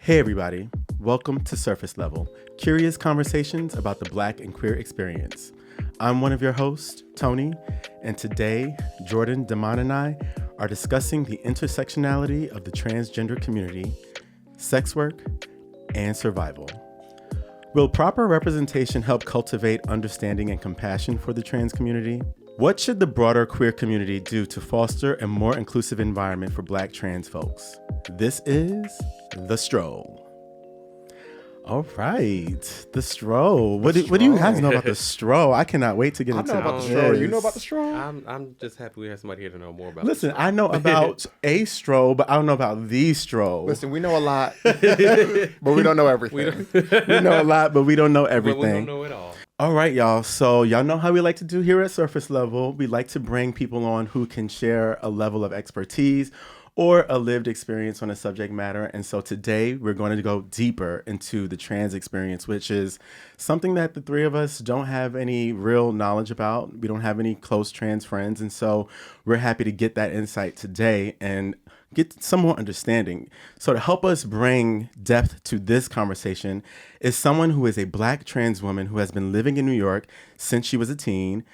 Hey everybody, welcome to Surface Level, curious conversations about the Black and queer experience. I'm one of your hosts, Tony, and today, Jordan, Damon, and I are discussing the intersectionality of the transgender community, sex work, and survival. Will proper representation help cultivate understanding and compassion for the trans community? What should the broader queer community do to foster a more inclusive environment for Black trans folks? This is The Stroll. All right, The Stroll. What do you guys know about The Stroll? I cannot wait to get into I know about this. The Stroll. You know about The Stroll? I'm just happy we have somebody here to know more about. Listen, I know about a stroll, but I don't know about the stroll. Listen, we know a lot, but we don't know everything. We know a lot, but we don't know everything. But we don't know it all. All right, y'all. So y'all know how we like to do here at Surface Level. We like to bring people on who can share a level of expertise or a lived experience on a subject matter. And so today we're going to go deeper into the trans experience, which is something that the three of us don't have any real knowledge about. We don't have any close trans friends. And so we're happy to get that insight today and get some more understanding. So to help us bring depth to this conversation is someone who is a Black trans woman who has been living in New York since she was a teen,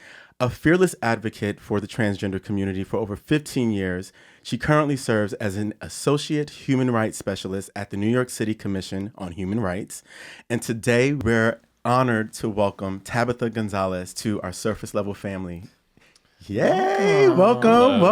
a fearless advocate for the transgender community for over 15 years. She currently serves as an associate human rights specialist at the New York City Commission on Human Rights. And today we're honored to welcome Tabytha Gonzalez to our Surface Level family. Yay! Welcome.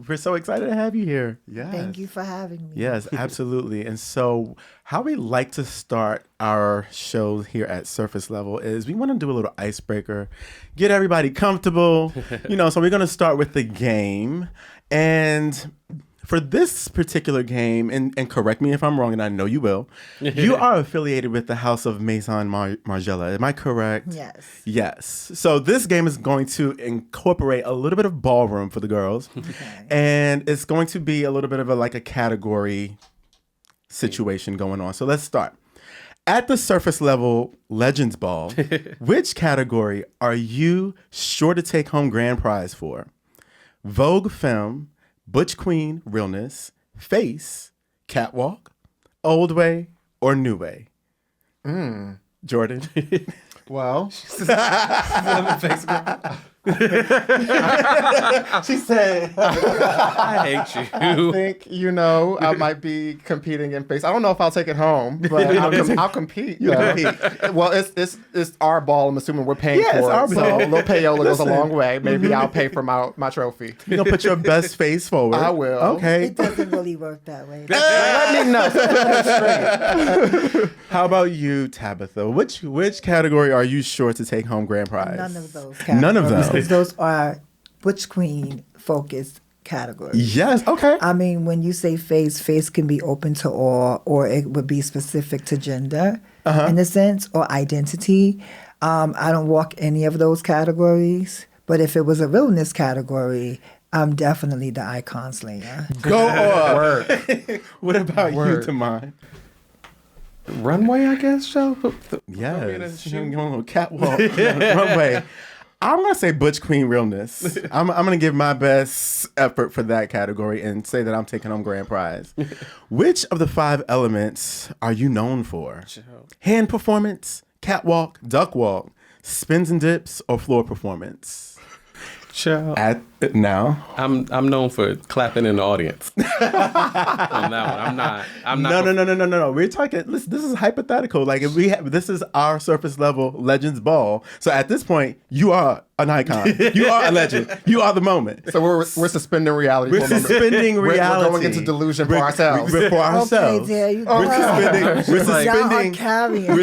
We're so excited to have you here. Yes. Thank you for having me. Yes, absolutely. And so how we like to start our show here at Surface Level is we want to do a little icebreaker, get everybody comfortable, so we're going to start with the game. And for this particular game, and correct me if I'm wrong, and I know you will, you are affiliated with the House of Maison Margiela. Am I correct? Yes. Yes. So this game is going to incorporate a little bit of ballroom for the girls. Okay. And it's going to be a little bit of a category situation going on. So let's start. At the Surface Level Legends Ball, which category are you sure to take home grand prize for? Vogue Femme, Butch Queen Realness, Face, Catwalk, Old Way, or New Way? Jordan? Well, she said, I hate you. I think, I might be competing in face. I don't know if I'll take it home, but I'll compete. You'll compete. Well, it's our ball. I'm assuming we're paying for it's our it. ball. So a little payola goes a long way. Maybe I'll pay for my trophy. You're going to put your best face forward. I will. Okay. It doesn't really work that way. Let me know. Straight. How about you, Tabytha? Which category are you sure to take home grand prize? None of those categories. None of them. Because those are Butch Queen focused categories. Yes, okay. I mean, when you say face can be open to all, or it would be specific to gender in a sense, or identity. I don't walk any of those categories, but if it was a realness category, I'm definitely the icon slayer. Go on. Word. What about Word. you, Tamon? Runway, I guess, show. Yes. Going on catwalk, runway. I'm going to say Butch Queen Realness. I'm going to give my best effort for that category and say that I'm taking home grand prize. Which of the 5 elements are you known for? Hand performance, catwalk, duck walk, spins and dips, or floor performance? Child. Now, I'm known for clapping in the audience. On that one, I'm not. No. We're talking. Listen, this is hypothetical. Like if this is our Surface Level Legends Ball. So at this point, you are an icon. You are a legend. You are the moment. So we're suspending reality. We're suspending reality. We're going into delusion for ourselves. For ourselves. Okay, there you go. We're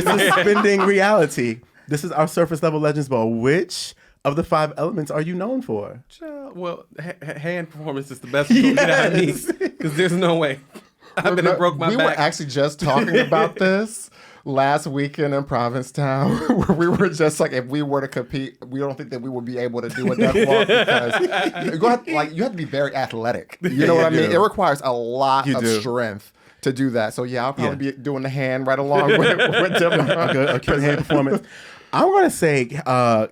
suspending reality. This is our Surface Level Legends Ball. Which of the 5 elements are you known for? Well, hand performance is the best you can get out of me, because there's no way. I've been broke my back. We were actually just talking about this last weekend in Provincetown, where we were just like, if we were to compete, we don't think that we would be able to do a duck walk because you have to be very athletic. You know what I mean? It requires a lot of strength to do that. So yeah, I'll probably be doing the hand right along with them. Okay, hand performance. I'm gonna say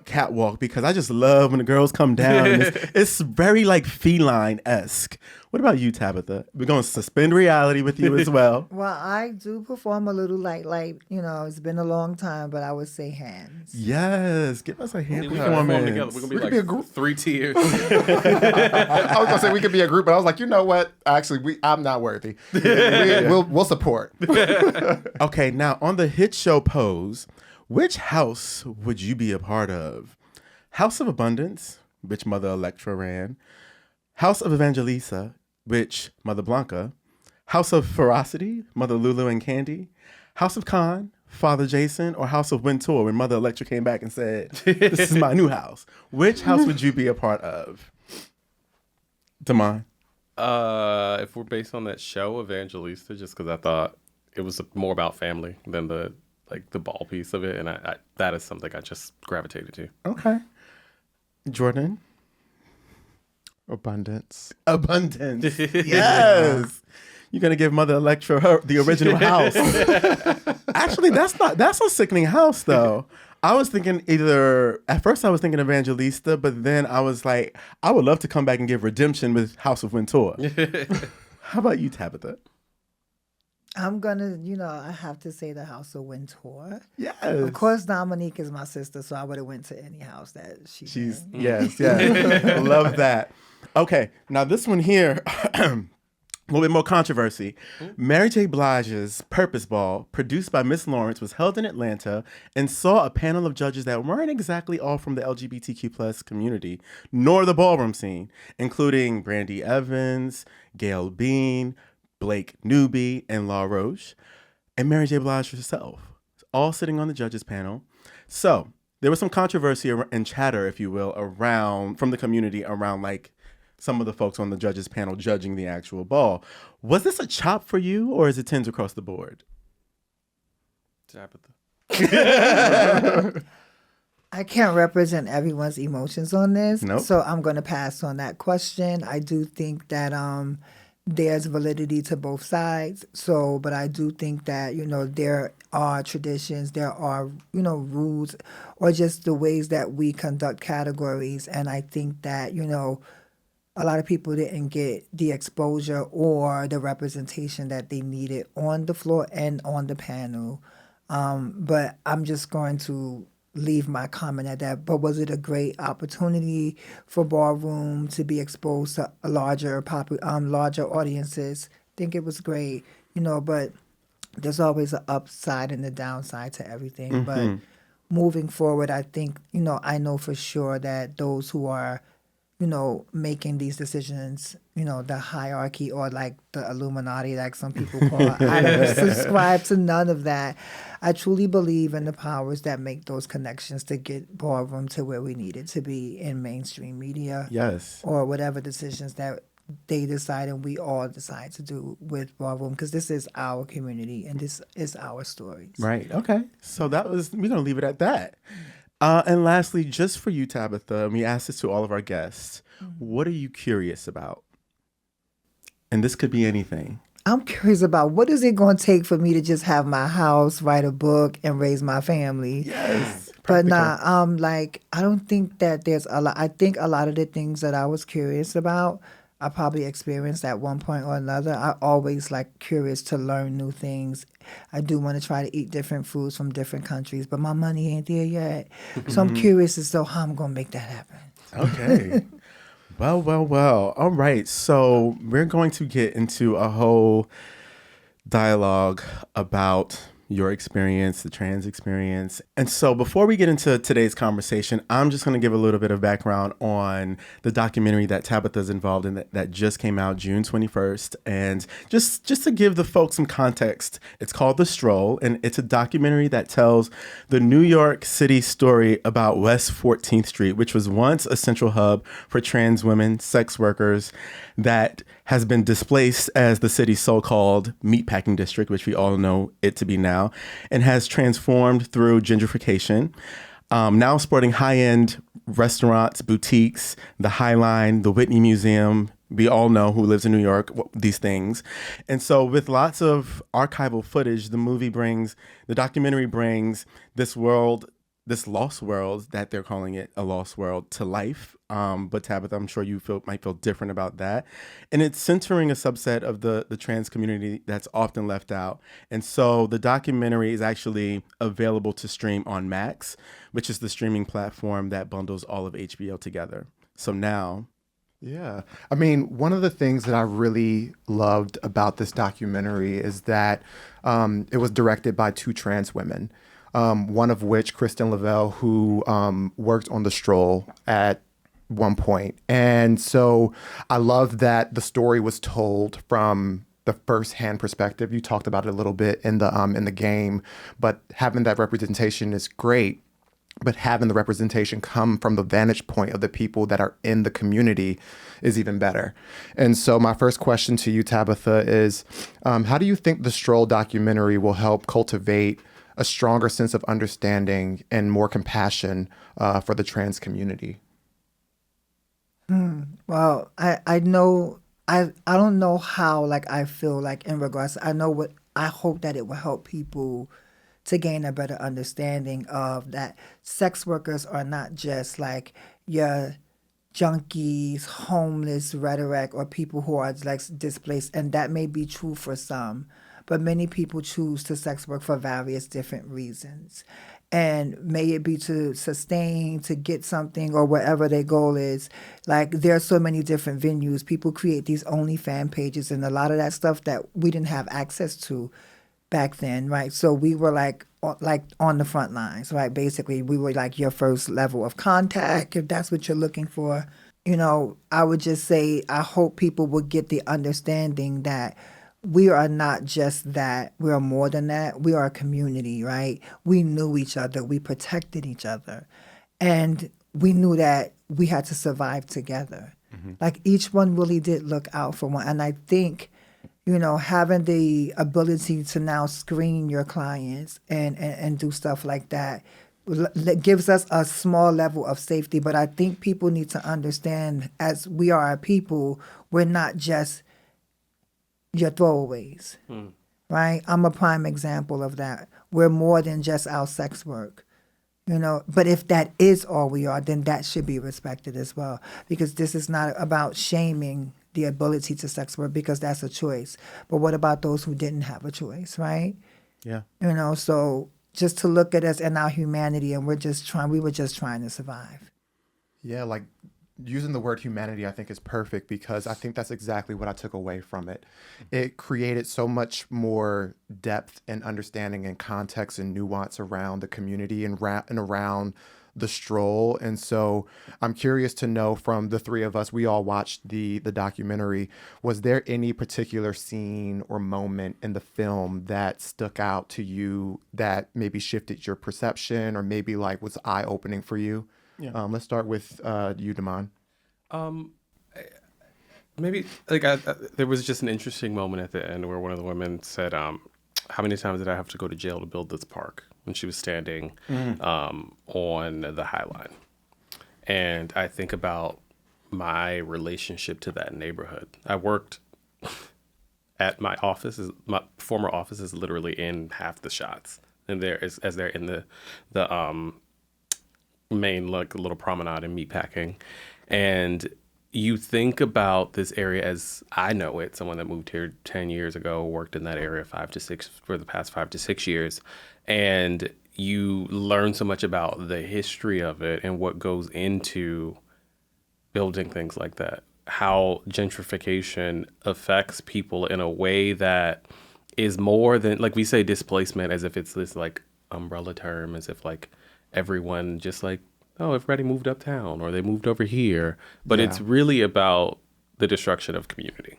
catwalk because I just love when the girls come down. And it's very like feline-esque. What about you, Tabytha? We're gonna suspend reality with you as well. Well, I do perform a little like, it's been a long time, but I would say hands. Yes, give us a hand We can perform performance. together. We're gonna be We could like be a group. 3 tiers. I was gonna say we could be a group, but I was like, you know what? Actually, I'm not worthy. We'll support. Okay, now on the hit show Pose, which house would you be a part of? House of Abundance, which Mother Electra ran. House of Evangelisa, which Mother Blanca. House of Ferocity, Mother Lulu and Candy. House of Khan, Father Jason, or House of Wintour when Mother Electra came back and said, this is my new house. Which house would you be a part of? Damon? If we're based on that show, Evangelista, just because I thought it was more about family than the ball piece of it, and I that is something I just gravitated to. Okay. Jordan? Abundance. Abundance. Yes. You're gonna give Mother Electra the original house. Actually, that's a sickening house though. I was thinking at first I was thinking Evangelista, but then I was like, I would love to come back and give redemption with House of Wintour. How about you, Tabytha? I'm gonna, I have to say the House of Wintour. Yes. Of course, Dominique is my sister, so I would have went to any house that She's in. yes. Love that. Okay, now this one here, a little bit more controversy. Mary J. Blige's Purpose Ball, produced by Miss Lawrence, was held in Atlanta and saw a panel of judges that weren't exactly all from the LGBTQ plus community, nor the ballroom scene, including Brandy Evans, Gail Bean, Blake Newby, and La Roche, and Mary J. Blige herself, all sitting on the judges panel. So there was some controversy and chatter, if you will, from the community around like some of the folks on the judges panel judging the actual ball. Was this a chop for you, or is it 10s across the board? I can't represent everyone's emotions on this, Nope. so I'm going to pass on that question. I do think that there's validity to both sides. So, but I do think that, there are traditions, there are, rules, or just the ways that we conduct categories. And I think that, a lot of people didn't get the exposure or the representation that they needed on the floor and on the panel. But I'm just going to leave my comment at that. But was it a great opportunity for ballroom to be exposed to a larger audiences? I think it was great, but there's always an upside and a downside to everything. But moving forward, I think, I know for sure that those who are making these decisions, the hierarchy or like the Illuminati, like some people call it. I don't subscribe to none of that. I truly believe in the powers that make those connections to get ballroom to where we need it to be in mainstream media. Yes. Or whatever decisions that they decide and we all decide to do with ballroom, because this is our community and this is our stories. Right. Okay. So we're going to leave it at that. And lastly, just for you, Tabytha, we asked this to all of our guests. What are you curious about? And this could be anything. I'm curious about what is it going to take for me to just have my house, write a book, and raise my family. Yes. But I don't think that there's a lot. I think a lot of the things that I was curious about, I probably experienced at one point or another. I always curious to learn new things. I do want to try to eat different foods from different countries, but my money ain't there yet. So I'm curious as to how I'm going to make that happen. Okay. Well. All right. So we're going to get into a whole dialogue about your experience, the trans experience. And so before we get into today's conversation, I'm just going to give a little bit of background on the documentary that Tabytha's involved in that just came out June 21st. And just to give the folks some context, it's called The Stroll, and it's a documentary that tells the New York City story about West 14th Street, which was once a central hub for trans women, sex workers, that has been displaced as the city's so-called meatpacking district, which we all know it to be now, and has transformed through gentrification, now sporting high-end restaurants, boutiques, the High Line, the Whitney Museum. We all know, who lives in New York, these things. And so with lots of archival footage, the documentary brings this world this lost world that they're calling it a lost world to life. But Tabytha, I'm sure you might feel different about that. And it's centering a subset of the trans community that's often left out. And so the documentary is actually available to stream on Max, which is the streaming platform that bundles all of HBO together. So now, Yeah. I mean, one of the things that I really loved about this documentary is that it was directed by two trans women, one of which, Kristen Lavelle, who worked on the Stroll at one point. And so I love that the story was told from the first-hand perspective. You talked about it a little bit in the game, but having that representation is great. But having the representation come from the vantage point of the people that are in the community is even better. And so my first question to you, Tabytha, is how do you think the Stroll documentary will help cultivate a stronger sense of understanding and more compassion for the trans community? Well, I know I don't know how like I feel like in regards. I know what I hope that it will help people to gain a better understanding of that sex workers are not just like your junkies, homeless rhetoric, or people who are like displaced, and that may be true for some, but many people choose to sex work for various different reasons. And may it be to sustain, to get something, or whatever their goal is. Like, there are so many different venues. People create these OnlyFans pages, and a lot of that stuff that we didn't have access to back then, right? So we were like on the front lines, right? Basically, we were like your first level of contact, if that's what you're looking for. You know, I would just say I hope people will get the understanding that we are not just that. We are more than that. We are a community, right? We knew each other. We protected each other. And we knew that we had to survive together. Like, each one really did look out for one. And I think, you know, having the ability to now screen your clients and do stuff like that gives us a small level of safety. But I think people need to understand, as we are a people, we're not just your throwaways, right? I'm a prime example of that. We're more than just our sex work, you know. But if that is all we are, then that should be respected as well. Because this is not about shaming the ability to sex work, because that's a choice. But what about those who didn't have a choice, right? yeah. You know, so just to look at us and our humanity, and we were just trying to survive. Yeah, like using the word humanity, I think is perfect, because I think that's exactly what I took away from it. It created so much more depth and understanding and context and nuance around the community and around the Stroll. And so I'm curious to know, from the three of us, we all watched the documentary, was there any particular scene or moment in the film that stuck out to you that maybe shifted your perception or maybe like was eye-opening for you? Yeah. Let's start with you, Damon. Maybe like there was just an interesting moment at the end where one of the women said, "How many times did I have to go to jail to build this park?" When she was standing on the High Line, and I think about my relationship to that neighborhood. I worked at my office. My former office is literally in half the shots, and as they're in the main like little promenade in Meatpacking, and you think about this area as I know it, someone that moved here 10 years ago, worked in that area for the past 5 to 6 years, and you learn so much about the history of it and what goes into building things like that, how gentrification affects people in a way that is more than, like we say displacement as if it's this like umbrella term, as if like everyone just like, oh, everybody moved uptown or they moved over here. But it's really about the destruction of community.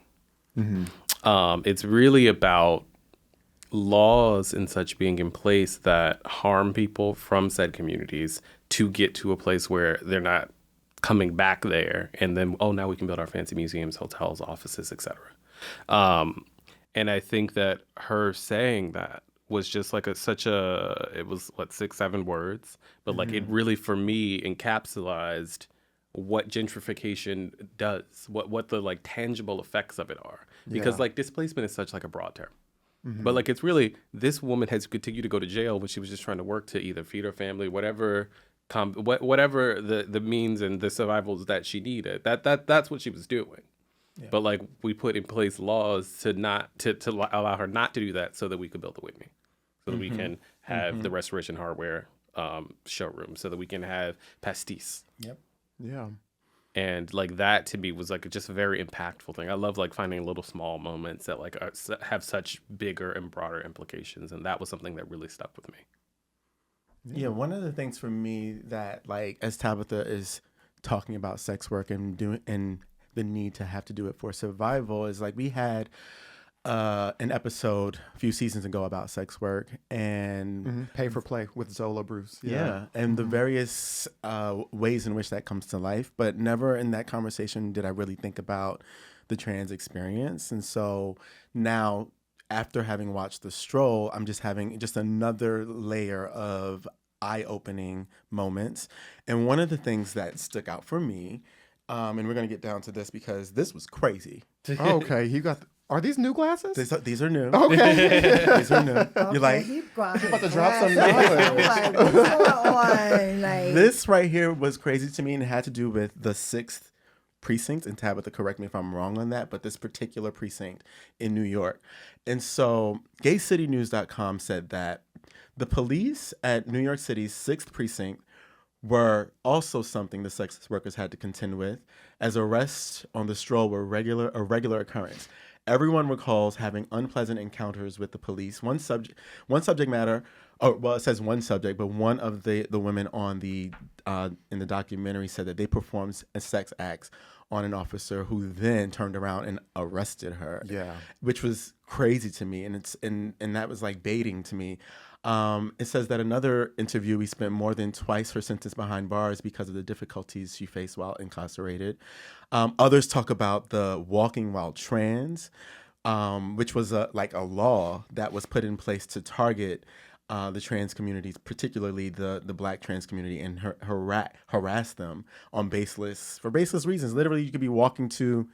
It's really about laws and such being in place that harm people from said communities to get to a place where they're not coming back there. And then, oh, now we can build our fancy museums, hotels, offices, etc. And I think that her saying that was just like it was what, 6-7 words, but like it really for me encapsulated what gentrification does, what the like tangible effects of it are, because like displacement is such like a broad term. But like, it's really, this woman has continued to go to jail when she was just trying to work to either feed her family, whatever, whatever the means and the survivals that she needed. That's what she was doing. Yeah. But like, we put in place laws to allow her not to do that, so that we could build the Whitney, so that we can have the Restoration Hardware showroom, so that we can have Pastis. Yep. Yeah. And like, that to me was like just a very impactful thing. I love like finding little small moments that like have such bigger and broader implications, and that was something that really stuck with me. Yeah, one of the things for me that, like, as Tabytha is talking about sex work and the need to have to do it for survival, is like, we had an episode a few seasons ago about sex work and Pay for Play with Zola Bruce. Yeah, and the various ways in which that comes to life, but never in that conversation did I really think about the trans experience. And so now, after having watched the Stroll, I'm just having just another layer of eye-opening moments. And one of the things that stuck out for me, and we're going to get down to this because this was crazy. Oh, okay, are these new glasses? These are new. Okay. These are new. Okay, You're like, he brought his about to drop some glasses. knowledge. I'm like, what's going on? Like, this right here was crazy to me, and it had to do with the 6th precinct. And Tabytha, correct me if I'm wrong on that, but this particular precinct in New York. And so GayCityNews.com said that the police at New York City's 6th precinct were also something the sex workers had to contend with, as arrests on the Stroll were a regular occurrence. Everyone recalls having unpleasant encounters with the police. One subject matter, it says one subject, but one of the women on in the documentary said that they performed a sex act on an officer who then turned around and arrested her. Yeah. Which was crazy to me, and that was like baiting to me. It says that another interviewee spent more than twice her sentence behind bars because of the difficulties she faced while incarcerated. Others talk about the walking while trans, which was a law that was put in place to target the trans communities, particularly the Black trans community, and harass them for baseless reasons. Literally, you could be walking to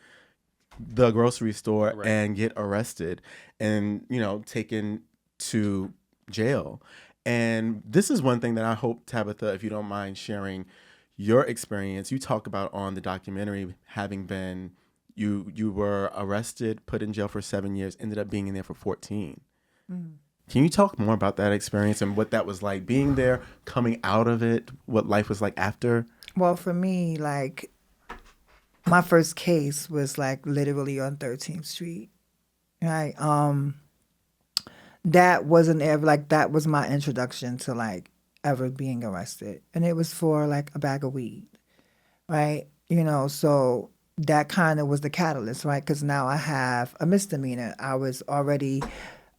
the grocery store and get arrested and, taken to jail. And this is one thing that I hope, Tabytha, if you don't mind sharing your experience. You talk about on the documentary having been, you were arrested, put in jail for 7 years, ended up being in there for 14. Can you talk more about that experience and what that was like, being there, coming out of it, what life was like after? well, for me, like, my first case was like literally on 13th Street, right? That wasn't ever that was my introduction to like ever being arrested, and it was for like a bag of weed, right? So that kind of was the catalyst, right? Because now I have a misdemeanor. I was already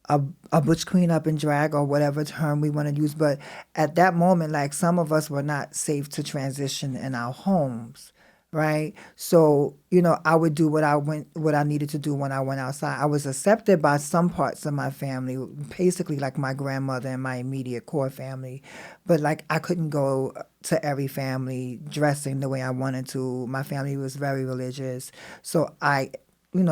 a butch queen up in drag, or whatever term we want to use, but at that moment, like, some of us were not safe to transition in our homes. Right. So, I would do what I needed to do when I went outside. I was accepted by some parts of my family, basically like my grandmother and my immediate core family. But like, I couldn't go to every family dressing the way I wanted to. My family was very religious. So I,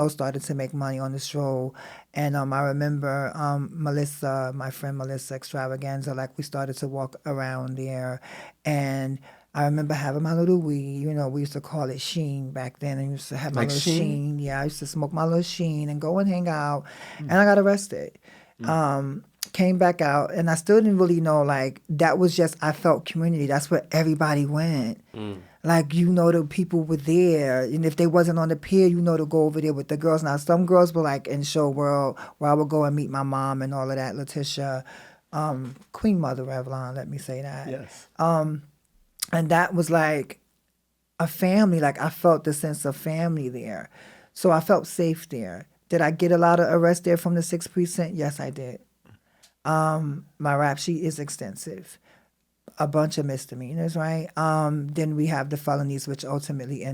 started to make money on the Stroll. And I remember Melissa, my friend Melissa Extravaganza, like, we started to walk around there. And I remember having my little weed. We used to call it Sheen back then. And I used to have my Like little Sheen? Sheen. Yeah, I used to smoke my little Sheen and go and hang out. And I got arrested. Came back out, and I still didn't really know, like, that was just, I felt community. That's where everybody went. Like, the people were there. And if they wasn't on the pier, to go over there with the girls. Now, some girls were, like, in Show World, where I would go and meet my mom and all of that, Letitia. Queen Mother Revlon, let me say that. Yes. And that was like a family. Like, I felt the sense of family there. So I felt safe there. Did I get a lot of arrests there from the 6th precinct? Yes, I did. My rap sheet is extensive. A bunch of misdemeanors, right? Then we have the felonies, which ultimately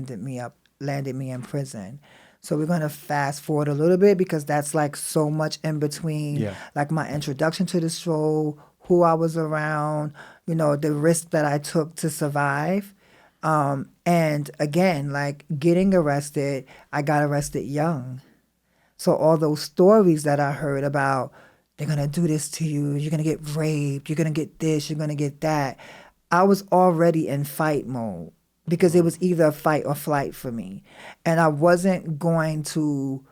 landed me in prison. So we're going to fast forward a little bit, because that's like so much in between, like my introduction to the Stroll, who I was around, the risk that I took to survive. And again, like, getting arrested, I got arrested young. So all those stories that I heard about, they're going to do this to you, you're going to get raped, you're going to get this, you're going to get that. I was already in fight mode because it was either fight or flight for me. And I wasn't going to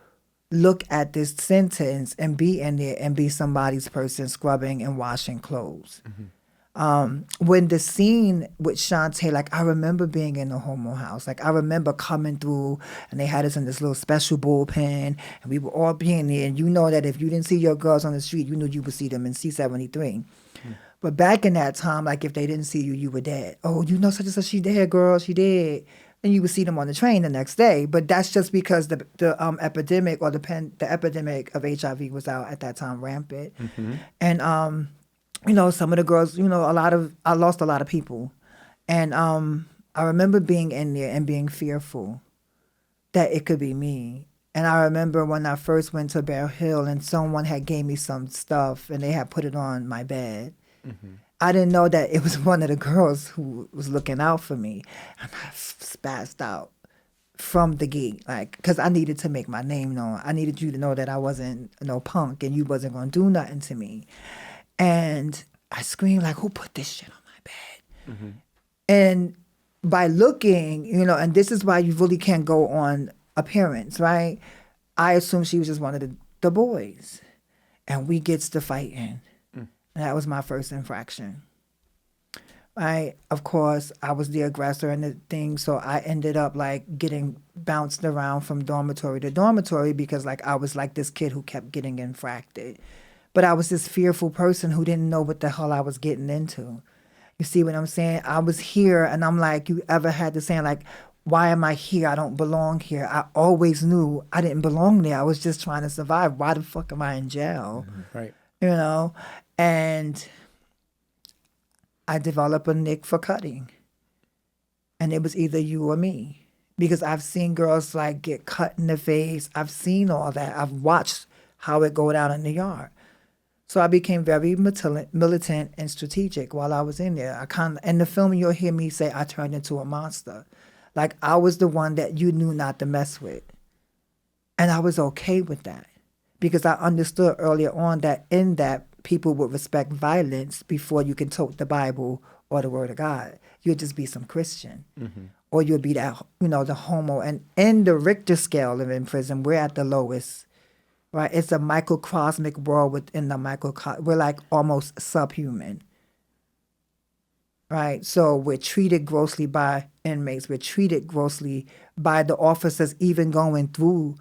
look at this sentence and be in there and be somebody's person scrubbing and washing clothes. When the scene with Shantae, like I remember being in the homo house. Like I remember coming through and they had us in this little special bullpen and we were all being there. And you know that if you didn't see your girls on the street, you knew you would see them in C-73. But back in that time, like if they didn't see you, you were dead. Oh, you know such and such, she dead, girl, she dead. And you would see them on the train the next day. But that's just because the epidemic or the epidemic of HIV was out at that time rampant. And you know, some of the girls, you know, I lost a lot of people. And I remember being in there and being fearful that it could be me. And I remember when I first went to Bear Hill and someone had gave me some stuff and they had put it on my bed. I didn't know that it was one of the girls who was looking out for me. And I spazzed out from the gate, like, because I needed to make my name known. I needed you to know that I wasn't no punk and you wasn't going to do nothing to me. And I screamed like, who put this shit on my bed? And by looking, you know, and this is why you really can't go on appearance, right? I assumed she was just one of the boys. And we gets to fighting. And that was my first infraction. Right? Of course, I was the aggressor in the thing, so I ended up like getting bounced around from dormitory to dormitory because like I was like this kid who kept getting infracted. But I was this fearful person who didn't know what the hell I was getting into. You see what I'm saying? I was here and I'm like, you ever had the saying like, why am I here? I don't belong here. I always knew I didn't belong there. I was just trying to survive. Why the fuck am I in jail? Right. You know? And I developed a nick for cutting. And it was either you or me. Because I've seen girls like get cut in the face. I've seen all that. I've watched how it go down in the yard. So I became very militant and strategic while I was in there. In the film, you'll hear me say I turned into a monster. Like I was the one that you knew not to mess with. And I was okay with that because I understood earlier on that in that people would respect violence before you can tote the Bible or the Word of God. You'll just be some Christian. Or you'll be that, you know, the homo. And in the Richter scale of in prison, we're at the lowest. Right, it's a microcosmic world within the we're like almost subhuman. Right, so we're treated grossly by inmates. We're treated grossly by the officers even going through,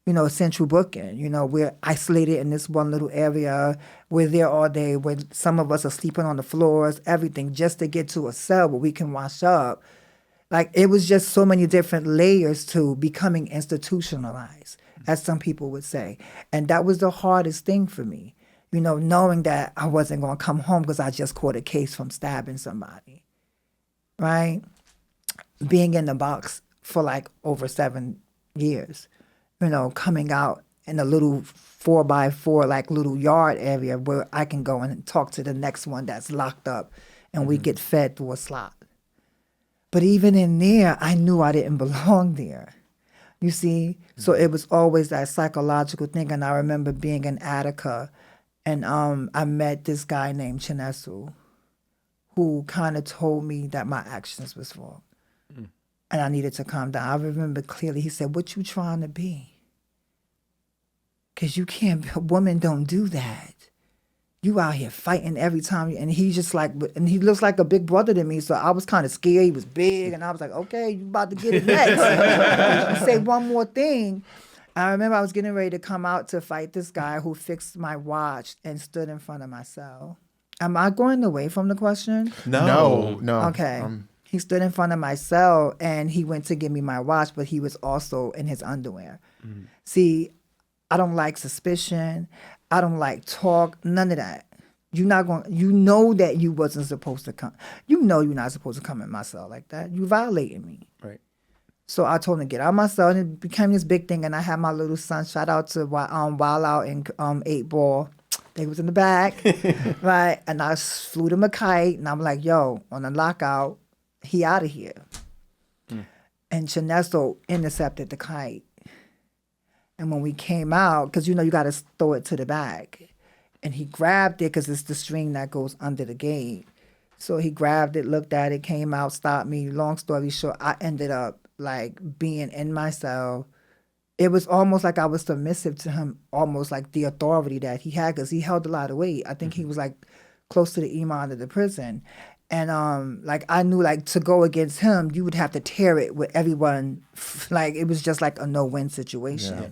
you know, central booking. You know, we're isolated in this one little area. We're there all day. Where some of us are sleeping on the floors, everything, just to get to a cell where we can wash up. Like, it was just so many different layers to becoming institutionalized, as some people would say. And that was the hardest thing for me, you know, knowing that I wasn't going to come home because I just caught a case from stabbing somebody, right? Being in the box for like over 7 years, you know, coming out in a little 4x4, like little yard area where I can go and talk to the next one that's locked up and we get fed through a slot. But even in there, I knew I didn't belong there. You see? So it was always that psychological thing. And I remember being in Attica and I met this guy named Chinesu who kind of told me that my actions was wrong. And I needed to calm down. I remember clearly, he said, what you trying to be? Because you can't, women don't do that. You out here fighting every time. And he just like, and he looks like a big brother to me. So I was kind of scared. He was big. And I was like, okay, you about to get it next. You say one more thing. I remember I was getting ready to come out to fight this guy who fixed my watch and stood in front of my cell. Am I going away from the question? No. Okay. He stood in front of my cell and he went to give me my watch, but he was also in his underwear. See, I don't like suspicion. I don't like talk, none of that. You're not going. You know that you wasn't supposed to come. You know you're not supposed to come in my cell like that. You violated me. Right. So I told him to get out of my cell, and it became this big thing. And I had my little son. Shout out to Wild Out and 8 Ball. They was in the back, right? And I flew them a kite, and I'm like, "Yo, on the lockout, he out of here." And Chineso intercepted the kite. And when we came out, because you got to throw it to the back. And he grabbed it because it's the string that goes under the gate. So he grabbed it, looked at it, came out, stopped me. Long story short, I ended up like being in my cell. It was almost like I was submissive to him, almost like the authority that he had, because he held a lot of weight. I think he was like close to the imam of the prison. And like I knew like to go against him, you would have to tear it with everyone. Like it was just like a no-win situation. Yeah.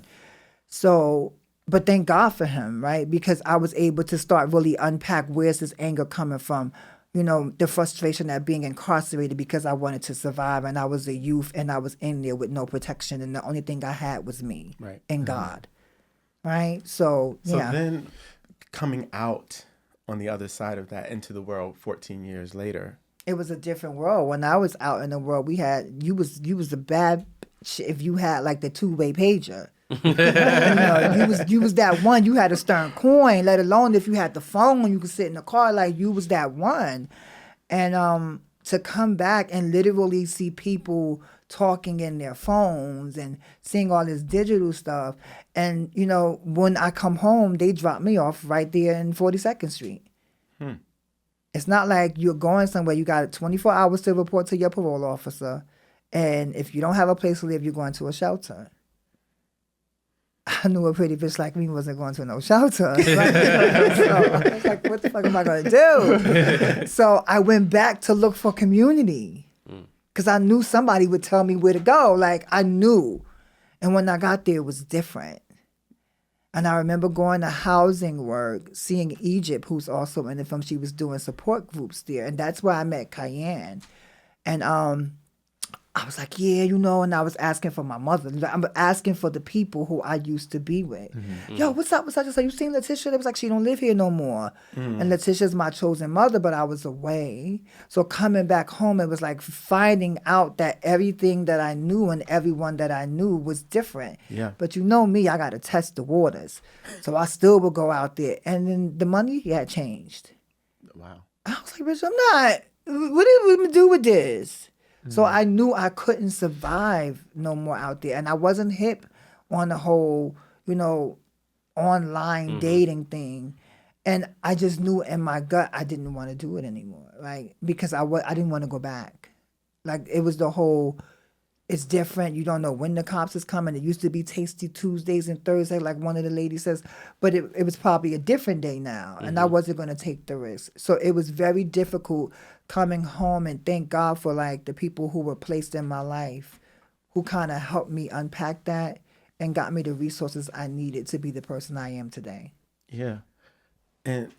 So, but thank God for him, right? Because I was able to start really unpack where's this anger coming from. The frustration at being incarcerated because I wanted to survive, and I was a youth and I was in there with no protection, and the only thing I had was me and God, right? So then coming out on the other side of that into the world 14 years later. It was a different world. When I was out in the world, you was a bad if you had like the two-way pager. You was that one. You had a stern coin, let alone if you had the phone, you could sit in the car, like you was that one. And to come back and literally see people talking in their phones and seeing all this digital stuff. And, when I come home, they drop me off right there in 42nd Street. It's not like you're going somewhere. You got 24 hours to report to your parole officer. And if you don't have a place to live, you're going to a shelter. I knew a pretty bitch like me wasn't going to no shelter. Right? So I was like, what the fuck am I going to do? So I went back to look for community because I knew somebody would tell me where to go. Like, I knew. And when I got there, it was different. And I remember going to housing work, seeing Egypt, who's also in the film. She was doing support groups there. And that's where I met Cayenne. And I was like, and I was asking for my mother. I'm asking for the people who I used to be with. Yo, what's up? Just like, you seen Letitia? They was like, she don't live here no more. And Letitia's my chosen mother, but I was away. So coming back home, it was like finding out that everything that I knew and everyone that I knew was different. Yeah. But me, I got to test the waters. So I still would go out there. And then the money had changed. Wow. I was like, bitch, I'm not. What did we do with this? So I knew I couldn't survive no more out there. And I wasn't hip on the whole, online dating thing. And I just knew in my gut I didn't want to do it anymore, right? Because I didn't want to go back. Like, it was the whole, it's different. You don't know when the cops is coming. It used to be Tasty Tuesdays and Thursdays, like one of the ladies says. But it was probably a different day now. And I wasn't going to take the risk. So it was very difficult coming home, and thank God for like the people who were placed in my life who kind of helped me unpack that and got me the resources I needed to be the person I am today. Yeah. And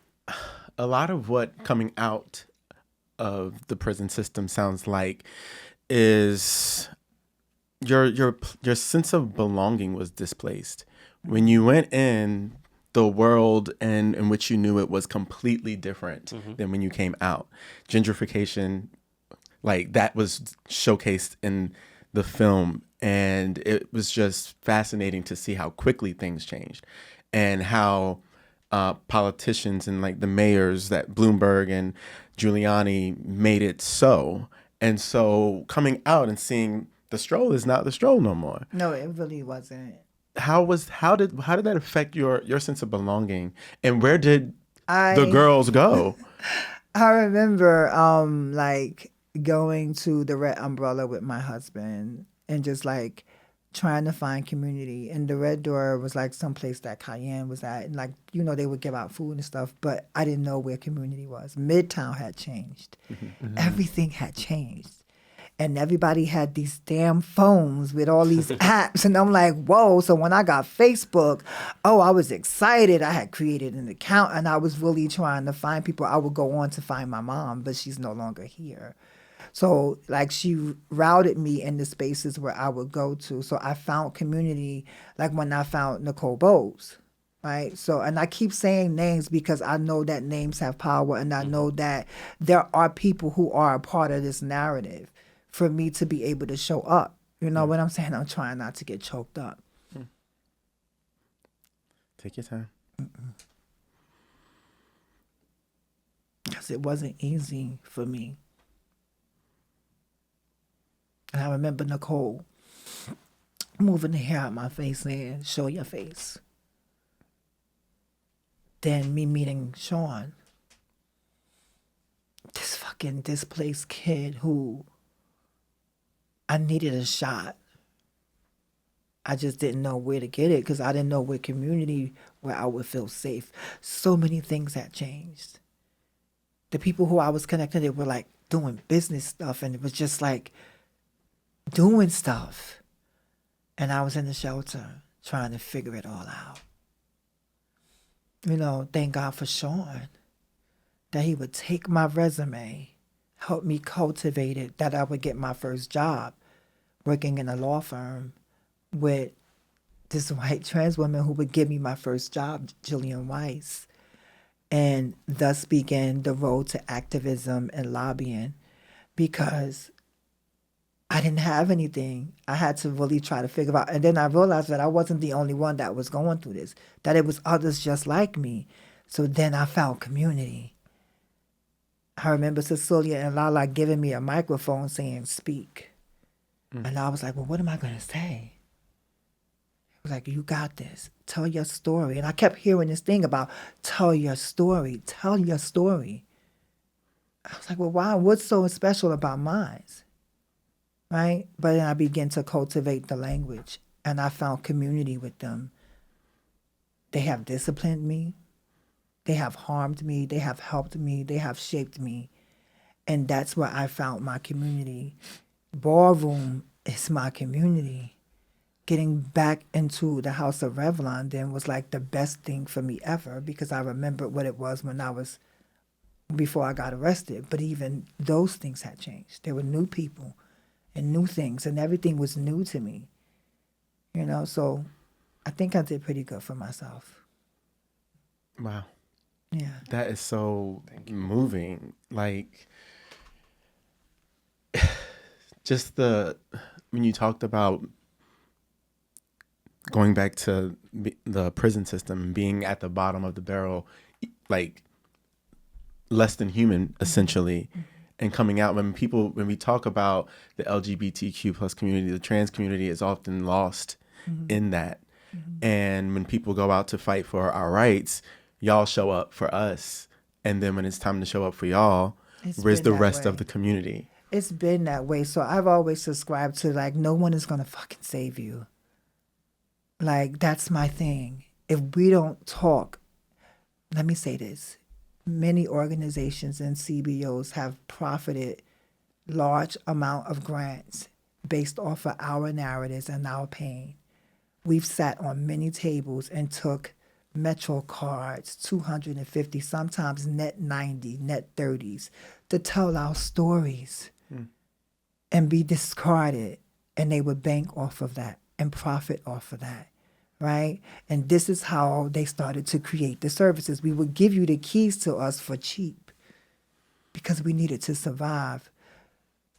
a lot of what coming out of the prison system sounds like is your sense of belonging was displaced. When you went in, the world in which you knew it was completely different than when you came out. Gentrification, like that was showcased in the film, and it was just fascinating to see how quickly things changed and how politicians and like the mayors that Bloomberg and Giuliani made it so. And so coming out and seeing the Stroll is not the Stroll no more. No, it really wasn't. How did that affect your sense of belonging, and where did the girls go? I remember like going to the Red Umbrella with my husband and just like trying to find community. And the Red Door was like some place that Cayenne was at, and like they would give out food and stuff, but I didn't know where community was. Midtown had changed. Everything had changed. And everybody had these damn phones with all these apps. And I'm like, whoa. So when I got Facebook, I was excited. I had created an account and I was really trying to find people. I would go on to find my mom, but she's no longer here. So like she routed me in the spaces where I would go to. So I found community like when I found Nicole Bowes. Right. So, and I keep saying names because I know that names have power, and I know that there are people who are a part of this narrative for me to be able to show up. You know what I'm saying? I'm trying not to get choked up. Take your time. Because it wasn't easy for me. And I remember Nicole moving the hair out my face saying, show your face. Then me meeting Sean, this fucking displaced kid who I needed a shot. I just didn't know where to get it because I didn't know where community where I would feel safe. So many things had changed. The people who I was connected with were like doing business stuff, and it was just like doing stuff. And I was in the shelter trying to figure it all out. You know, thank God for Sean, that he would take my resume, help me cultivate it, that I would get my first job working in a law firm with this white trans woman who would give me my first job, Jillian Weiss, and thus began the road to activism and lobbying, because I didn't have anything. I had to really try to figure out. And then I realized that I wasn't the only one that was going through this, that it was others just like me. So then I found community. I remember Cecilia and Lala giving me a microphone saying, speak. And I was like, well, what am I going to say? It was like, you got this. Tell your story. And I kept hearing this thing about tell your story. Tell your story. I was like, well, why? What's so special about mine? Right? But then I began to cultivate the language, and I found community with them. They have disciplined me. They have harmed me. They have helped me. They have shaped me. And that's where I found my community. Ballroom is my community. Getting back into the House of Revlon then was like the best thing for me ever, because I remembered what it was before I got arrested. But even those things had changed. There were new people and new things, and everything was new to me. You know, so I think I did pretty good for myself. Wow. Yeah. That is so moving. Like, just when you talked about going back to the prison system, being at the bottom of the barrel, like less than human, essentially, and coming out, when we talk about the LGBTQ plus community, the trans community is often lost in that. And when people go out to fight for our rights, y'all show up for us. And then when it's time to show up for y'all, where's the rest of the community? It's been that way. So I've always subscribed to, like, no one is going to fucking save you. Like, that's my thing. If we don't talk, let me say this. Many organizations and CBOs have profited large amount of grants based off of our narratives and our pain. We've sat on many tables and took Metro cards, 250, sometimes net 90, net 30s, to tell our stories and be discarded. And they would bank off of that and profit off of that, right? And this is how they started to create the services. We would give you the keys to us for cheap because we needed to survive.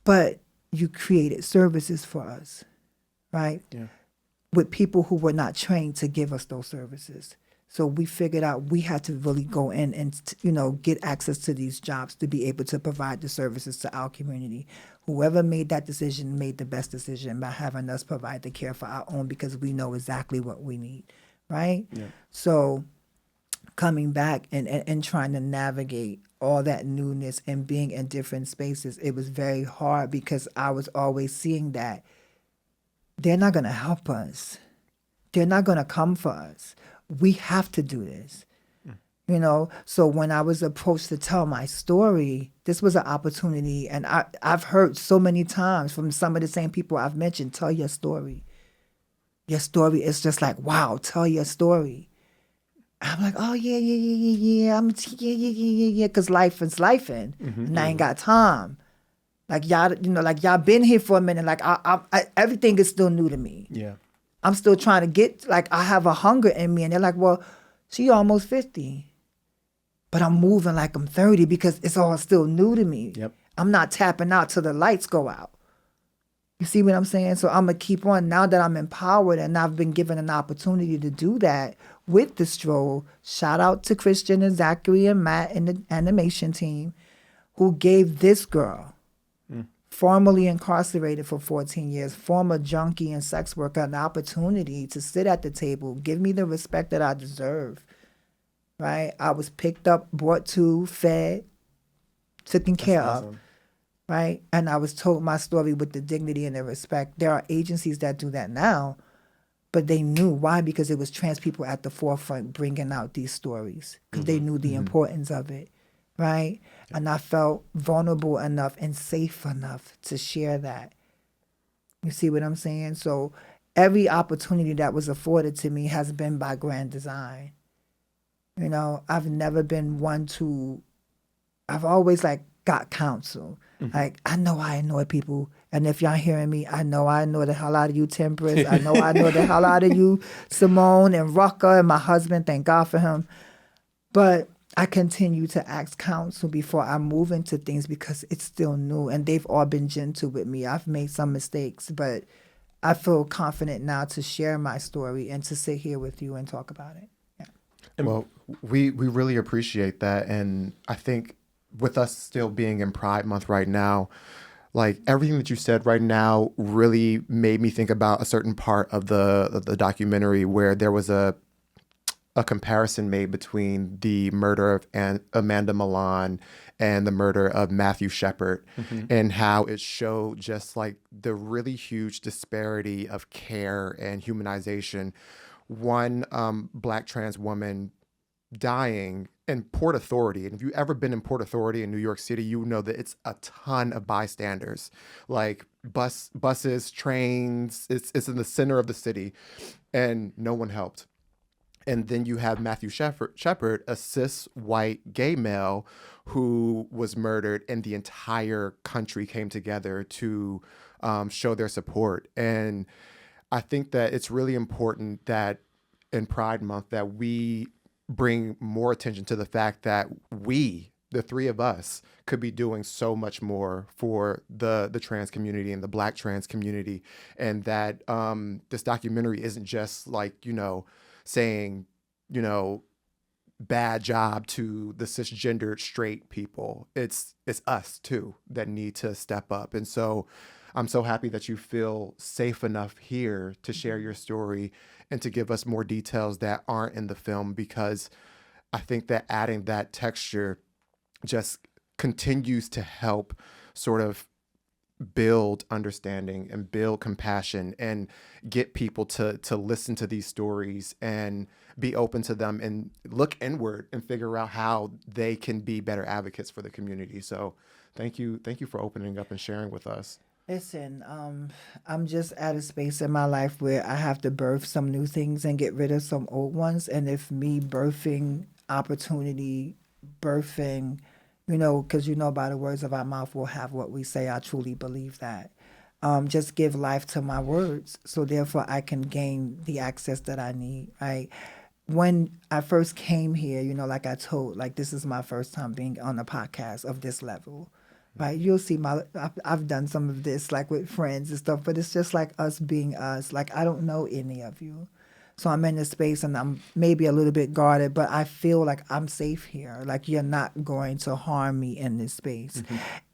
But you created services for us, right? Yeah. With people who were not trained to give us those services. So we figured out we had to really go in and, get access to these jobs to be able to provide the services to our community. Whoever made that decision made the best decision by having us provide the care for our own, because we know exactly what we need, right? Yeah. So coming back and trying to navigate all that newness and being in different spaces, it was very hard because I was always seeing that they're not going to help us. They're not going to come for us. We have to do this, So when I was approached to tell my story, this was an opportunity. And I've heard so many times from some of the same people I've mentioned, tell your story. Your story is just like, wow, tell your story. I'm like, oh, yeah. Yeah. Because life is life and I ain't got time. Like y'all been here for a minute. Like I everything is still new to me. Yeah. I'm still trying to get, I have a hunger in me. And they're like, well, she almost 50. But I'm moving like I'm 30 because it's all still new to me. Yep. I'm not tapping out till the lights go out. You see what I'm saying? So I'm going to keep on. Now that I'm empowered and I've been given an opportunity to do that with the Stroll, shout out to Christian and Zachary and Matt and the animation team who gave this girl formerly incarcerated for 14 years, former junkie and sex worker, an opportunity to sit at the table, give me the respect that I deserve, right? I was picked up, brought to, fed, taken care of, right? And I was told my story with the dignity and the respect. There are agencies that do that now, but they knew. Why? Because it was trans people at the forefront bringing out these stories because they knew the importance of it, right? And I felt vulnerable enough and safe enough to share that. You see what I'm saying? So every opportunity that was afforded to me has been by grand design. You know, I've never been one to, I've always like got counsel. Like, I know I annoy people. And if y'all hearing me, I know the hell out of you, Temperance. I know the hell out of you, Simone and Rucker and my husband. Thank God for him. But I continue to ask counsel before I move into things because it's still new. And they've all been gentle with me. I've made some mistakes, but I feel confident now to share my story and to sit here with you and talk about it. Yeah. Well, we really appreciate that. And I think with us still being in Pride Month right now, like everything that you said right now really made me think about a certain part of the documentary where there was a comparison made between the murder of Amanda Milan and the murder of Matthew Shepard, and how it showed just like the really huge disparity of care and humanization. One Black trans woman dying in Port Authority. And if you've ever been in Port Authority in New York City, you know that it's a ton of bystanders, like buses, trains. It's in the center of the city, and no one helped. And then you have Matthew Shepard, a cis white gay male who was murdered, and the entire country came together to show their support. And I think that it's really important that in Pride Month that we bring more attention to the fact that we, the three of us, could be doing so much more for the trans community and the Black trans community. And that this documentary isn't just like, you know, saying, you know, bad job to the cisgendered straight people. It's us too that need to step up. And so I'm so happy that you feel safe enough here to share your story and to give us more details that aren't in the film, because I think that adding that texture just continues to help sort of build understanding and build compassion and get people to listen to these stories and be open to them and look inward and figure out how they can be better advocates for the community. So thank you for opening up and sharing with us. Listen, I'm just at a space in my life where I have to birth some new things and get rid of some old ones. And if me birthing opportunity, birthing, you know, because you know by the words of our mouth we'll have what we say, I truly believe that. Just give life to my words, so therefore I can gain the access that I need, right? When I first came here, you know, like I told, like this is my first time being on a podcast of this level. Right, you'll see I've done some of this like with friends and stuff, but it's just like us being us. Like I don't know any of you, so I'm in this space and I'm maybe a little bit guarded, but I feel like I'm safe here. Like you're not going to harm me in this space,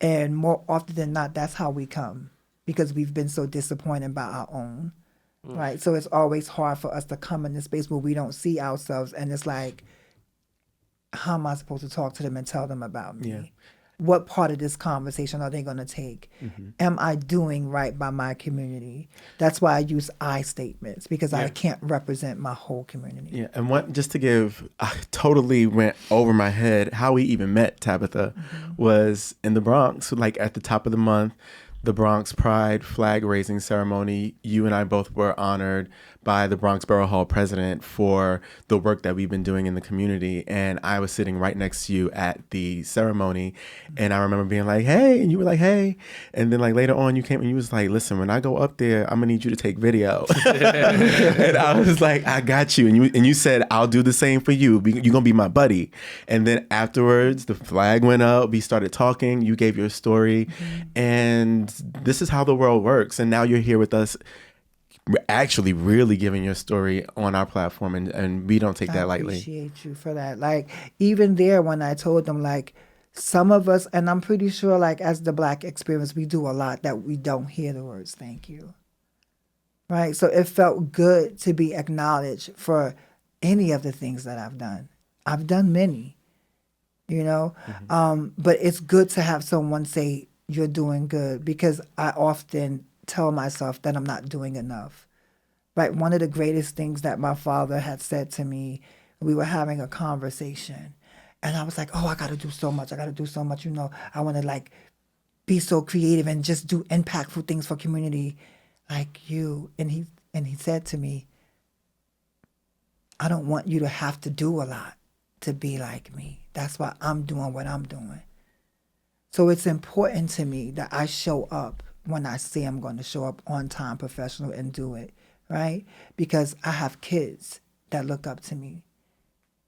and more often than not, that's how we come because we've been so disappointed by our own. Right, so it's always hard for us to come in this space where we don't see ourselves, and it's like, how am I supposed to talk to them and tell them about me? Yeah. What part of this conversation are they going to take? Am I doing right by my community? That's why I use I statements, because I can't represent my whole community. Yeah, and what just to give, I totally went over my head. How we even met Tabytha was in the Bronx, like at the top of the month, the Bronx Pride flag raising ceremony. You and I both were honored by the Bronx Borough Hall president for the work that we've been doing in the community. And I was sitting right next to you at the ceremony. And I remember being like, hey, and you were like, hey. And then like later on you came and you was like, listen, when I go up there, I'm gonna need you to take video. And I was like, I got you. And you said, I'll do the same for you. You're gonna be my buddy. And then afterwards, the flag went up, we started talking, you gave your story. And this is how the world works. And now you're here with us, actually really giving your story on our platform, and we don't take that lightly. I appreciate you for that. Like even there when I told them like some of us, and I'm pretty sure, like, as the Black experience, we do a lot that we don't hear the words thank you. Right? So it felt good to be acknowledged for any of the things that I've done. I've done many, you know? But it's good to have someone say, you're doing good, because I often tell myself that I'm not doing enough. Right? One of the greatest things that my father had said to me, we were having a conversation. And I was like, oh, I got to do so much. I got to do so much. You know, I want to like be so creative and just do impactful things for community like you. And he said to me, I don't want you to have to do a lot to be like me. That's why I'm doing what I'm doing. So it's important to me that I show up when I say I'm going to show up on time, professional, and do it, right? Because I have kids that look up to me.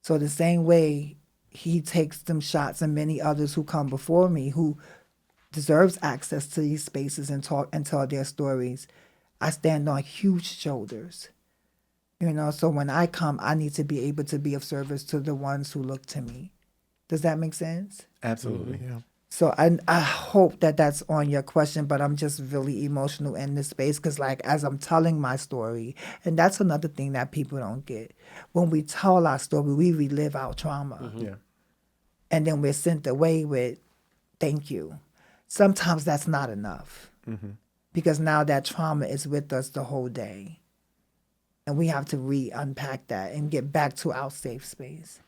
So the same way he takes them shots and many others who come before me who deserves access to these spaces and talk and tell their stories, I stand on huge shoulders. You know, so when I come, I need to be able to be of service to the ones who look to me. Does that make sense? Absolutely. Yeah. So I hope that that's on your question, but I'm just really emotional in this space because, like, as I'm telling my story, and that's another thing that people don't get. When we tell our story, we relive our trauma. Yeah. And then we're sent away with, thank you. Sometimes that's not enough because now that trauma is with us the whole day. And we have to unpack that and get back to our safe space.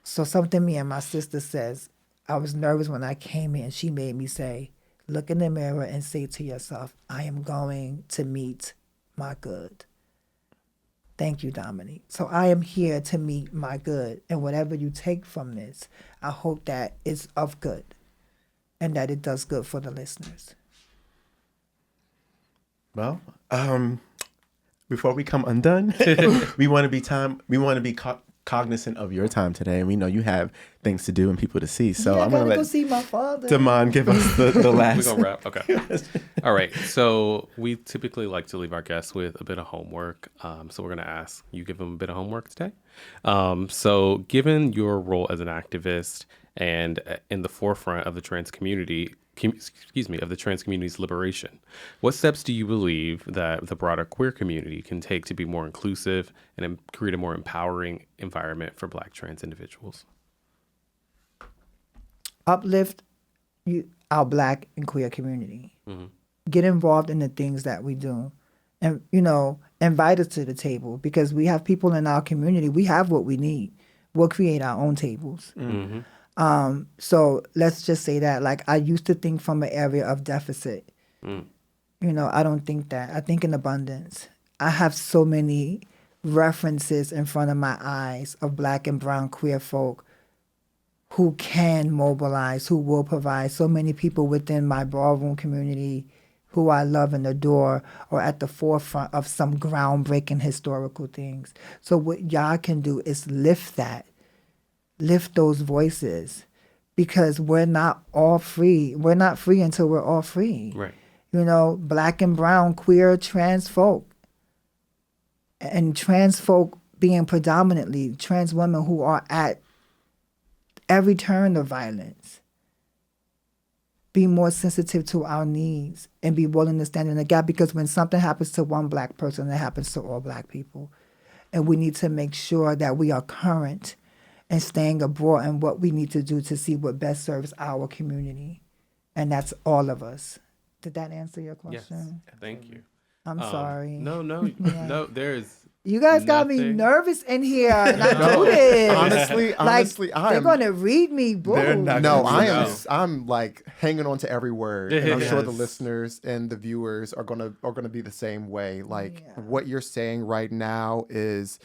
So something me and my sister says, I was nervous when I came in. She made me say, look in the mirror and say to yourself, I am going to meet my good. Thank you, Dominique. So I am here to meet my good. And whatever you take from this, I hope that it's of good and that it does good for the listeners. Well, before we come undone, we want to be cognizant of your time today, and we know you have things to do and people to see. So yeah, I'm going to go let see my father. Damon give us the last. We're gonna wrap. Okay. All right. So we typically like to leave our guests with a bit of homework. So we're gonna ask you give them a bit of homework today. So given your role as an activist and in the forefront of the trans community, of the trans community's liberation, what steps do you believe that the broader queer community can take to be more inclusive and create a more empowering environment for Black trans individuals? Uplift our Black and queer community. Get involved in the things that we do. And, you know, invite us to the table because we have people in our community. We have what we need. We'll create our own tables. So let's just say that, like, I used to think from an area of deficit. You know, I don't think that. I think in abundance. I have so many references in front of my eyes of Black and brown queer folk who can mobilize, who will provide. So many people within my ballroom community who I love and adore are at the forefront of some groundbreaking historical things. So what y'all can do is lift that. Lift those voices because we're not all free. We're not free until we're all free. Right. You know, Black and brown, queer, trans folk. And trans folk being predominantly trans women who are at every turn of violence. Be more sensitive to our needs and be willing to stand in the gap because when something happens to one Black person, it happens to all Black people. And we need to make sure that we are current and staying abroad in what we need to do to see what best serves our community. And that's all of us. Did that answer your question? Yes. Thank you. I'm sorry. No, Yeah. no. There's You guys got me nothing. nervous in here, and I do this. Honestly, I they're am. going to read me books. They're not No, gonna I do am. that. I'm like hanging on to every word, and I'm sure the Yes. listeners and the viewers are gonna be the same way. Like Yeah. what you're saying right now is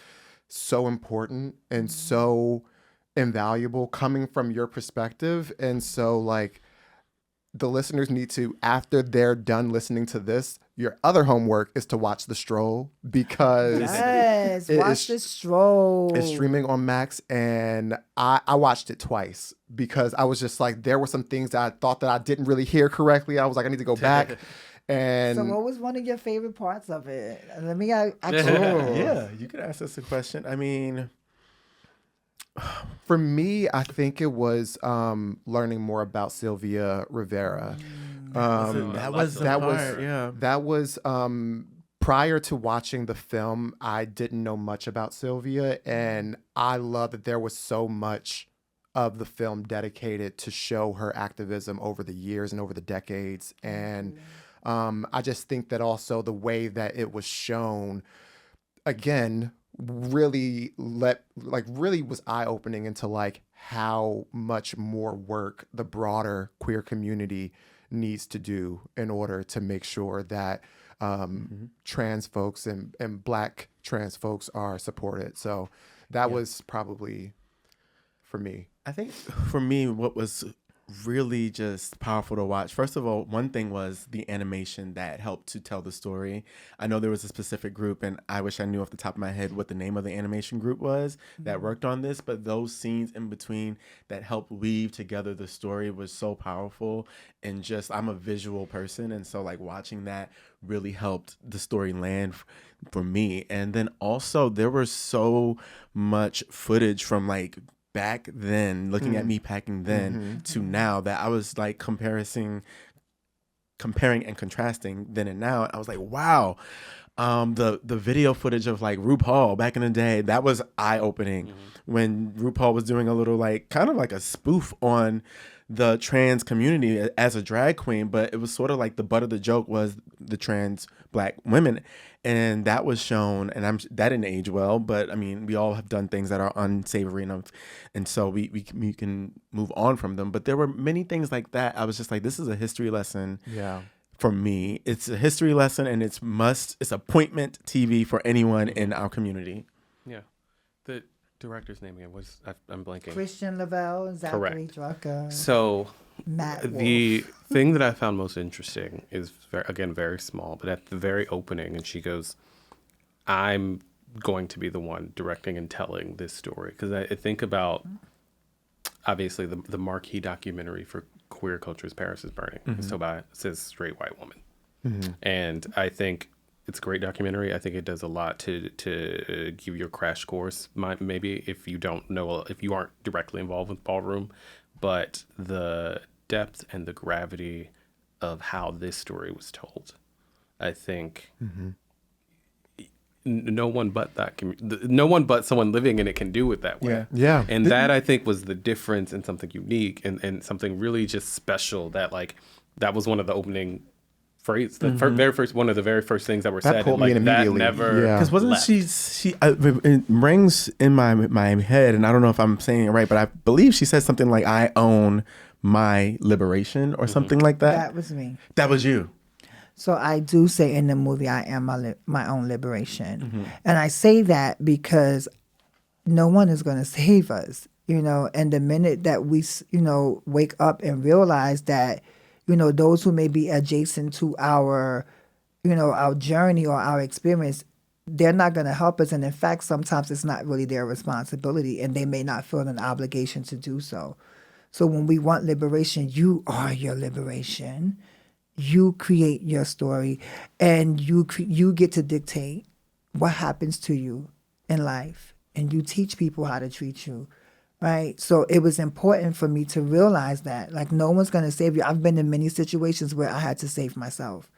so important and so invaluable coming from your perspective, and so like the listeners need to, after they're done listening to this, your other homework is to watch the Stroll because Yes, It watch is- the Stroll. it's streaming on Max, and I watched it twice because I was just like, there were some things that I thought that I didn't really hear correctly. I was like, I need to go back. And So what was one of your favorite parts of it? Let me actually. Yeah, you could ask us a question. I mean, For me, I think it was learning more about Sylvia Rivera. That was the part, yeah. That was prior to watching the film, I didn't know much about Sylvia, and I love that there was so much of the film dedicated to show her activism over the years and over the decades. And I just think that also the way that it was shown, again, really was eye-opening into like how much more work the broader queer community needs to do in order to make sure that trans folks and Black trans folks are supported. So that was probably for me. I think for me, what was really just powerful to watch, first of all, one thing was the animation that helped to tell the story. I know there was a specific group, and I wish I knew off the top of my head what the name of the animation group was that worked on this, but those scenes in between that helped weave together the story was so powerful. And just, I'm a visual person, and so like watching that really helped the story land for me. And then also there was so much footage from like back then, looking at Meatpacking then to now, that I was like comparing and contrasting then and now. And I was like, wow, the video footage of like RuPaul back in the day, that was eye opening when RuPaul was doing a little like kind of like a spoof on the trans community as a drag queen, but it was sort of like the butt of the joke was the trans Black women, and that was shown. And that didn't age well, but I mean, we all have done things that are unsavory enough, and so we can move on from them. But there were many things like that. I was just like, this is a history lesson. Yeah. For me, it's a history lesson, and it's appointment TV for anyone in our community. Yeah. The director's name again was, I'm blanking. Christian Lavelle, Zachary Drucker, So Matt the Wolf. thing that I found most interesting is very small, but at the very opening, and she goes, I'm going to be the one directing and telling this story. Because I think about, obviously, the marquee documentary for queer culture is Paris is Burning. It's told by a straight white woman. And I think it's a great documentary. I think it does a lot to give you a crash course, maybe if you don't know, if you aren't directly involved with ballroom, but the depth and the gravity of how this story was told, I think no one but someone living in it can do it that way. Yeah. And that, I think, was the difference, and something unique and something really just special, that like that was one of the opening phrase, the one of the very first things that were said. Pulled and, like, me in immediately. That never Because wasn't left. it rings in my head, and I don't know if I'm saying it right, but I believe she said something like, I own my liberation or something like that. That was me. That was you. So I do say in the movie, I am my own liberation. And I say that because no one is going to save us, and the minute that we, wake up and realize that, those who may be adjacent to our, our journey or our experience, they're not going to help us. And in fact, sometimes it's not really their responsibility, and they may not feel an obligation to do so. So when we want liberation, you are your liberation. You create your story, and you get to dictate what happens to you in life, and you teach people how to treat you, right? So it was important for me to realize that, like, no one's going to save you. I've been in many situations where I had to save myself.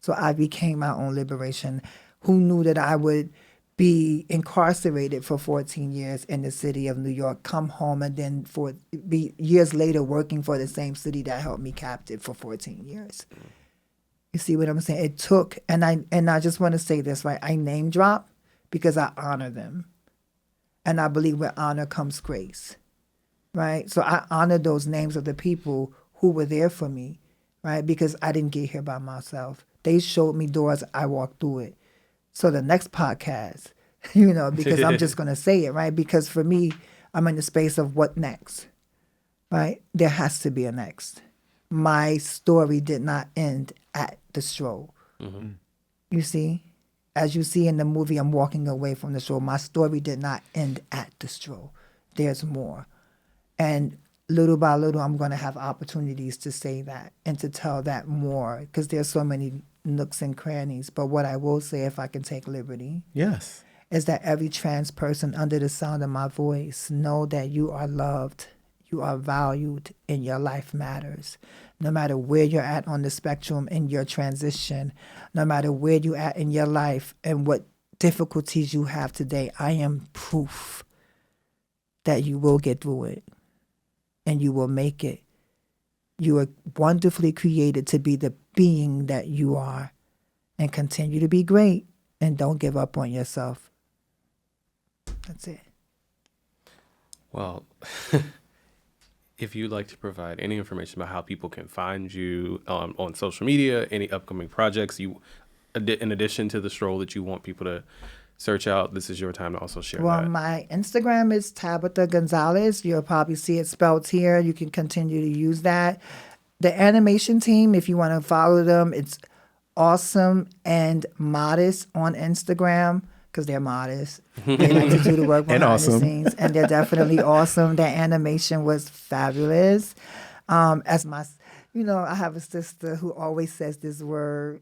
So I became my own liberation. Who knew that I would be incarcerated for 14 years in the city of New York, come home, and then be years later working for the same city that held me captive for 14 years. You see what I'm saying? It took, and I just want to say this, right? I name drop because I honor them. And I believe with honor comes grace, right? So I honor those names of the people who were there for me, right? Because I didn't get here by myself. They showed me doors, I walked through it. So the next podcast, because I'm just going to say it, right? Because for me, I'm in the space of what next, right? There has to be a next. My story did not end at the Stroll. You see? As you see in the movie, I'm walking away from the Stroll. My story did not end at the Stroll. There's more. And little by little, I'm going to have opportunities to say that and to tell that more, because there's so many nooks and crannies. But what I will say, if I can take liberty, Yes. is that every trans person under the sound of my voice know that you are loved, you are valued, and your life matters. No matter where you're at on the spectrum in your transition, no matter where you're at in your life and what difficulties you have today, I am proof that you will get through it and you will make it. You are wonderfully created to be the being that you are, and continue to be great, and don't give up on yourself. That's it. Well, if you'd like to provide any information about how people can find you on social media, any upcoming projects, in addition to the Stroll that you want people to search out, this is your time to also share Well, that. my Instagram is Tabytha Gonzalez. You'll probably see it spelled here. You can continue to use that. The animation team, if you want to follow them, it's awesome and modest on Instagram, because they're modest. They like to do the work behind awesome. the scenes, and they're definitely awesome. Their animation was fabulous. As my, I have a sister who always says this word,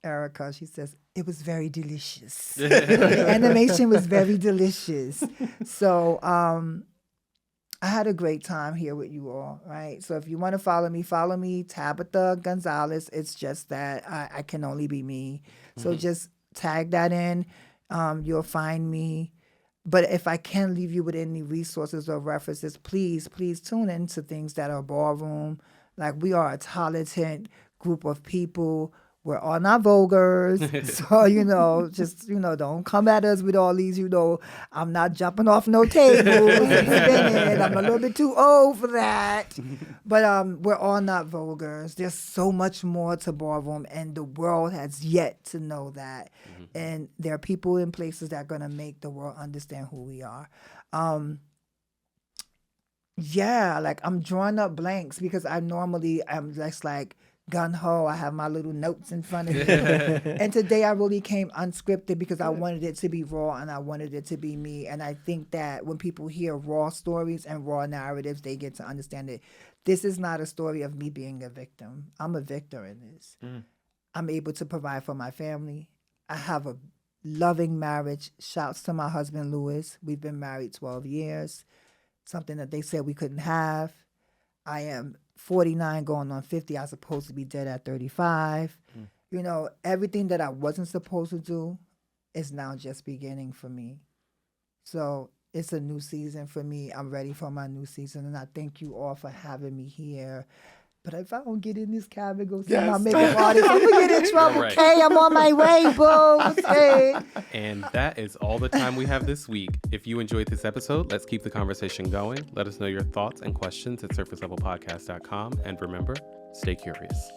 Erica. She says it was very delicious. The animation was very delicious. So I had a great time here with you all, right? So if you want to follow me, Tabytha Gonzalez. It's just that I can only be me. So just tag that in. You'll find me. But if I can leave you with any resources or references, please tune into things that are ballroom. Like, we are a talented group of people. We're all not vulgars. So, don't come at us with all these, I'm not jumping off no tables and spinning. I'm a little bit too old for that. But we're all not vulgars. There's so much more to ballroom, and the world has yet to know that. And there are people in places that are going to make the world understand who we are. I'm drawing up blanks because I'm just like, gun-ho. I have my little notes in front of me. And today I really came unscripted because I wanted it to be raw and I wanted it to be me. And I think that when people hear raw stories and raw narratives, they get to understand it. This is not a story of me being a victim. I'm a victor in this. I'm able to provide for my family. I have a loving marriage. Shouts to my husband, Louis. We've been married 12 years, something that they said we couldn't have. I am 49 going on 50. I was supposed to be dead at 35. Everything that I wasn't supposed to do is now just beginning for me. So it's a new season for me. I'm ready for my new season. And I thank you all for having me here. But if I don't get in this cab and go see my makeup artist, I'm going to get in trouble. Right. Okay, I'm on my way, boo. Okay. And that is all the time we have this week. If you enjoyed this episode, let's keep the conversation going. Let us know your thoughts and questions at surfacelevelpodcast.com. And remember, stay curious.